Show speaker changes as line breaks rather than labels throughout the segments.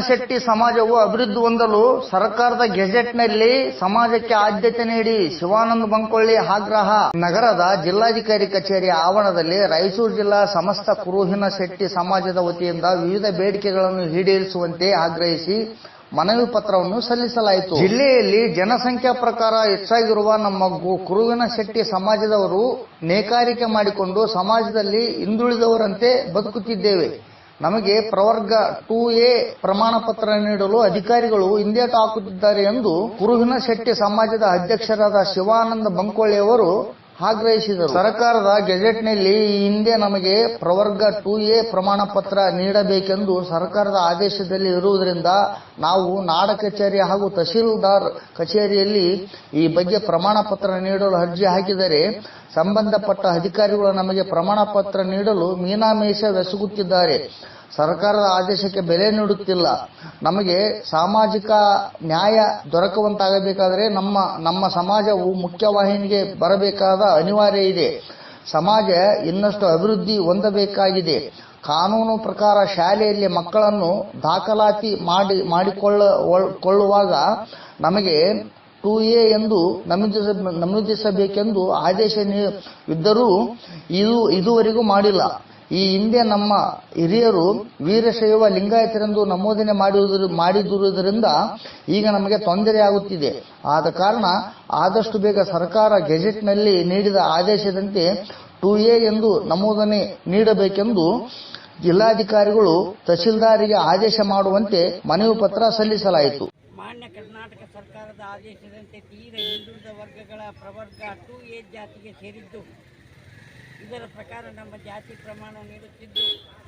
ಶೆಟ್ಟಿ ಸಮಾಜವು ಅಭಿವೃದ್ಧಿ ಹೊಂದಲು ಸರ್ಕಾರದ ಗೆಜೆಟ್ನಲ್ಲಿ ಸಮಾಜಕ್ಕೆ ಆದ್ಯತೆ ನೀಡಿ ಶಿವಾನಂದ ಬಂಕೊಳ್ಳಿ ಆಗ್ರಹ. ನಗರದ ಜಿಲ್ಲಾಧಿಕಾರಿ ಕಚೇರಿ ಆವರಣದಲ್ಲಿ ರಾಯಚೂರು ಜಿಲ್ಲಾ ಸಮಸ್ತ ಕುರುಹಿನ ಶೆಟ್ಟಿ ಸಮಾಜದ ವತಿಯಿಂದ ವಿವಿಧ ಬೇಡಿಕೆಗಳನ್ನು ಈಡೇರಿಸುವಂತೆ ಆಗ್ರಹಿಸಿ ಮನವಿ ಪತ್ರವನ್ನು ಸಲ್ಲಿಸಲಾಯಿತು. ಜಿಲ್ಲೆಯಲ್ಲಿ ಜನಸಂಖ್ಯಾ ಪ್ರಕಾರ ಹೆಚ್ಚಾಗಿರುವ ನಮ್ಮ ಕುರುವಿನ ಶೆಟ್ಟಿ ಸಮಾಜದವರು ನೇಕಾರಿಕೆ ಮಾಡಿಕೊಂಡು ಸಮಾಜದಲ್ಲಿ ಹಿಂದುಳಿದವರಂತೆ ಬದುಕುತ್ತಿದ್ದೇವೆ. ನಮಗೆ ಪ್ರವರ್ಗ 2A ಪ್ರಮಾಣ ಪತ್ರ ನೀಡಲು ಅಧಿಕಾರಿಗಳು ಹಿಂದೇಟು ಹಾಕುತ್ತಿದ್ದಾರೆ ಎಂದು ಕುರುಹಿನ ಶೆಟ್ಟಿ ಸಮಾಜದ ಅಧ್ಯಕ್ಷರಾದ ಶಿವಾನಂದ ಬಂಕೊಳ್ಳಿ ಅವರು ಆಗ್ರಹಿಸಿದರು. ಸರ್ಕಾರದ ಗೆಜೆಟ್ನಲ್ಲಿ ಈ ಹಿಂದೆ ನಮಗೆ ಪ್ರವರ್ಗ 2A ಪ್ರಮಾಣ ಪತ್ರ ನೀಡಬೇಕೆಂದು ಸರ್ಕಾರದ ಆದೇಶದಲ್ಲಿ ಇರುವುದರಿಂದ ನಾವು ನಾಡ ಕಚೇರಿ ಹಾಗೂ ತಹಶೀಲ್ದಾರ್ ಕಚೇರಿಯಲ್ಲಿ ಈ ಬಗ್ಗೆ ಪ್ರಮಾಣ ಪತ್ರ ನೀಡಲು ಅರ್ಜಿ ಹಾಕಿದರೆ ಸಂಬಂಧಪಟ್ಟ ಅಧಿಕಾರಿಗಳು ನಮಗೆ ಪ್ರಮಾಣ ಪತ್ರ ನೀಡಲು ಮೀನಾಮೇಷವೆಸಗುತ್ತಿದ್ದಾರೆ. ಸರ್ಕಾರದ ಆದೇಶಕ್ಕೆ ಬೆಲೆ ನೀಡುತ್ತಿಲ್ಲ. ನಮಗೆ ಸಾಮಾಜಿಕ ನ್ಯಾಯ ದೊರಕುವಂತಾಗಬೇಕಾದರೆ ನಮ್ಮ ಸಮಾಜವು ಮುಖ್ಯವಾಹಿನಿಗೆ ಬರಬೇಕಾದ ಅನಿವಾರ್ಯ ಇದೆ. ಸಮಾಜ ಇನ್ನಷ್ಟು ಅಭಿವೃದ್ಧಿ ಹೊಂದಬೇಕಾಗಿದೆ. ಕಾನೂನು ಪ್ರಕಾರ ಶಾಲೆಯಲ್ಲಿ ಮಕ್ಕಳನ್ನು ದಾಖಲಾತಿ ಮಾಡಿಕೊಳ್ಳುವಾಗ ನಮಗೆ 2A ಎಂದು ನಮೂದಿಸಬೇಕೆಂದು ಆದೇಶ ಇದ್ದರೂ ಇದುವರೆಗೂ ಮಾಡಿಲ್ಲ. ಈ ಹಿಂದೆ ನಮ್ಮ ಹಿರಿಯರು ವೀರಶೈವ ಲಿಂಗಾಯತರೆಂದು ನಮೂದನೆ ಮಾಡಿದುದರಿಂದ ಈಗ ನಮಗೆ ತೊಂದರೆಯಾಗುತ್ತಿದೆ. ಆದ ಕಾರಣ ಆದಷ್ಟು ಬೇಗ ಸರ್ಕಾರ ಗೆಜೆಟ್ನಲ್ಲಿ ನೀಡಿದ ಆದೇಶದಂತೆ 2A ಎಂದು ನಮೂದನೆ ನೀಡಬೇಕೆಂದು ಜಿಲ್ಲಾಧಿಕಾರಿಗಳು ತಹಶೀಲ್ದಾರಿಗೆ ಆದೇಶ ಮಾಡುವಂತೆ ಮನವಿ ಪತ್ರ ಸಲ್ಲಿಸಲಾಯಿತು.
ಮಾನ್ಯ ಕರ್ನಾಟಕ ಸರ್ಕಾರದ ಆದೇಶದಂತೆ ತೀರ ಹಿಂದುಳಿದ ವರ್ಗಗಳ ಪ್ರವರ್ಗ 2A ಜಾತಿಗೆ ಸೇರಿದ್ದು, ಇದರ ಪ್ರಕಾರ ನಮ್ಮ ಜಾತಿ ಪ್ರಮಾಣ ನೀಡುತ್ತಿದ್ದು,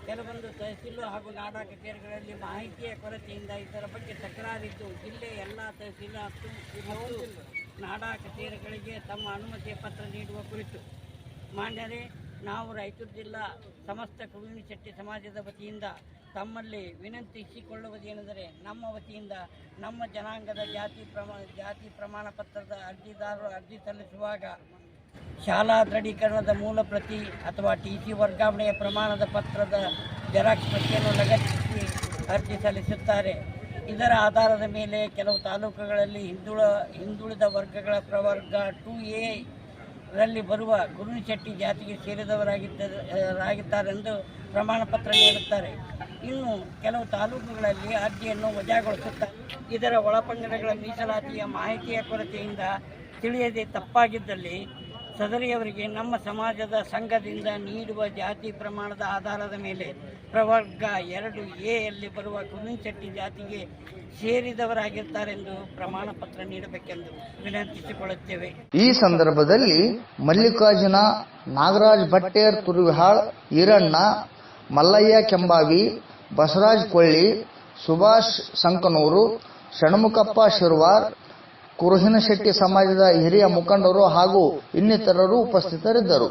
ಕೆಲವೊಂದು ತಹಸೀಲು ಹಾಗೂ ನಾಡಾ ಕಚೇರಿಗಳಲ್ಲಿ ಮಾಹಿತಿಯ ಕೊರತೆಯಿಂದ ಇದರ ಬಗ್ಗೆ ತಕರಾರಿದ್ದು, ಜಿಲ್ಲೆಯ ಎಲ್ಲ ತಹಸೀಲು ಮತ್ತು ನಾಡಾ ಕಚೇರಿಗಳಿಗೆ ತಮ್ಮ ಅನುಮತಿ ಪತ್ರ ನೀಡುವ ಕುರಿತು ಮಾನ್ಯರೇ, ನಾವು ರಾಯಚೂರು ಜಿಲ್ಲಾ ಸಮಸ್ತ ಕುರುಹಿನ ಶೆಟ್ಟಿ ಸಮಾಜದ ವತಿಯಿಂದ ತಮ್ಮಲ್ಲಿ ವಿನಂತಿಸಿಕೊಳ್ಳುವುದೇನೆಂದರೆ, ನಮ್ಮ ವತಿಯಿಂದ ನಮ್ಮ ಜನಾಂಗದ ಜಾತಿ ಪ್ರಮಾಣ ಪತ್ರದ ಅರ್ಜಿದಾರರು ಅರ್ಜಿ ಸಲ್ಲಿಸುವಾಗ ಶಾಲಾ ದೃಢೀಕರಣದ ಮೂಲ ಪ್ರತಿ ಅಥವಾ TC ವರ್ಗಾವಣೆಯ ಪ್ರಮಾಣದ ಪತ್ರದ ಜೆರಾಕ್ಸ್ ಪ್ರತಿಯನ್ನು ಲಗತ್ತಿಸಿ ಅರ್ಜಿ ಸಲ್ಲಿಸುತ್ತಾರೆ. ಇದರ ಆಧಾರದ ಮೇಲೆ ಕೆಲವು ತಾಲೂಕುಗಳಲ್ಲಿ ಹಿಂದುಳಿದ ವರ್ಗಗಳ ಪ್ರವರ್ಗ 2A ರಲ್ಲಿ ಬರುವ ಕುರುಹಿನ ಶೆಟ್ಟಿ ಜಾತಿಗೆ ಸೇರಿದವರಾಗಿದ್ದಾರೆಂದು ಪ್ರಮಾಣ ಪತ್ರ ನೀಡುತ್ತಾರೆ. ಇನ್ನು ಕೆಲವು ತಾಲೂಕುಗಳಲ್ಲಿ ಅರ್ಜಿಯನ್ನು ವಜಾಗೊಳಿಸುತ್ತಾರೆ. ಇದರ ಒಳಪಂಗಡಗಳ ಮೀಸಲಾತಿಯ ಮಾಹಿತಿಯ ಕೊರತೆಯಿಂದ ತಿಳಿಯದೆ ತಪ್ಪಾಗಿದ್ದಲ್ಲಿ ಸದರಿಯವರಿಗೆ ನಮ್ಮ ಸಮಾಜದ ಸಂಘದಿಂದ ನೀಡುವ ಜಾತಿ ಪ್ರಮಾಣದ ಆಧಾರದ ಮೇಲೆ ಪ್ರವರ್ಗ 2A ಯಲ್ಲಿ ಬರುವ ಕುರುಹಿನ ಶೆಟ್ಟಿ ಜಾತಿಗೆ ಸೇರಿದವರಾಗಿರ್ತಾರೆಂದು ಪ್ರಮಾಣ ಪತ್ರ ನೀಡಬೇಕೆಂದು ವಿನಂತಿಸಿಕೊಳ್ಳುತ್ತೇವೆ.
ಈ ಸಂದರ್ಭದಲ್ಲಿ ಮಲ್ಲಿಕಾರ್ಜುನ, ನಾಗರಾಜ್ ಭಟ್ಟೇರ್ ತುರುವಿಹಾಳ್, ಈರಣ್ಣ, ಮಲ್ಲಯ್ಯ ಕೆಂಬಾವಿ, ಬಸವರಾಜ್ ಕೊಳ್ಳಿ, ಸುಭಾಷ್ ಸಂಕನೂರು, ಷಣ್ಮುಖಪ್ಪ ಶಿರ್ವಾರ್, ಕುರುಹಿನ ಶೆಟ್ಟಿ ಸಮಾಜದ ಹಿರಿಯ ಮುಖಂಡರು ಹಾಗೂ ಇನ್ನಿತರರು ಉಪಸ್ಥಿತರಿದ್ದರು.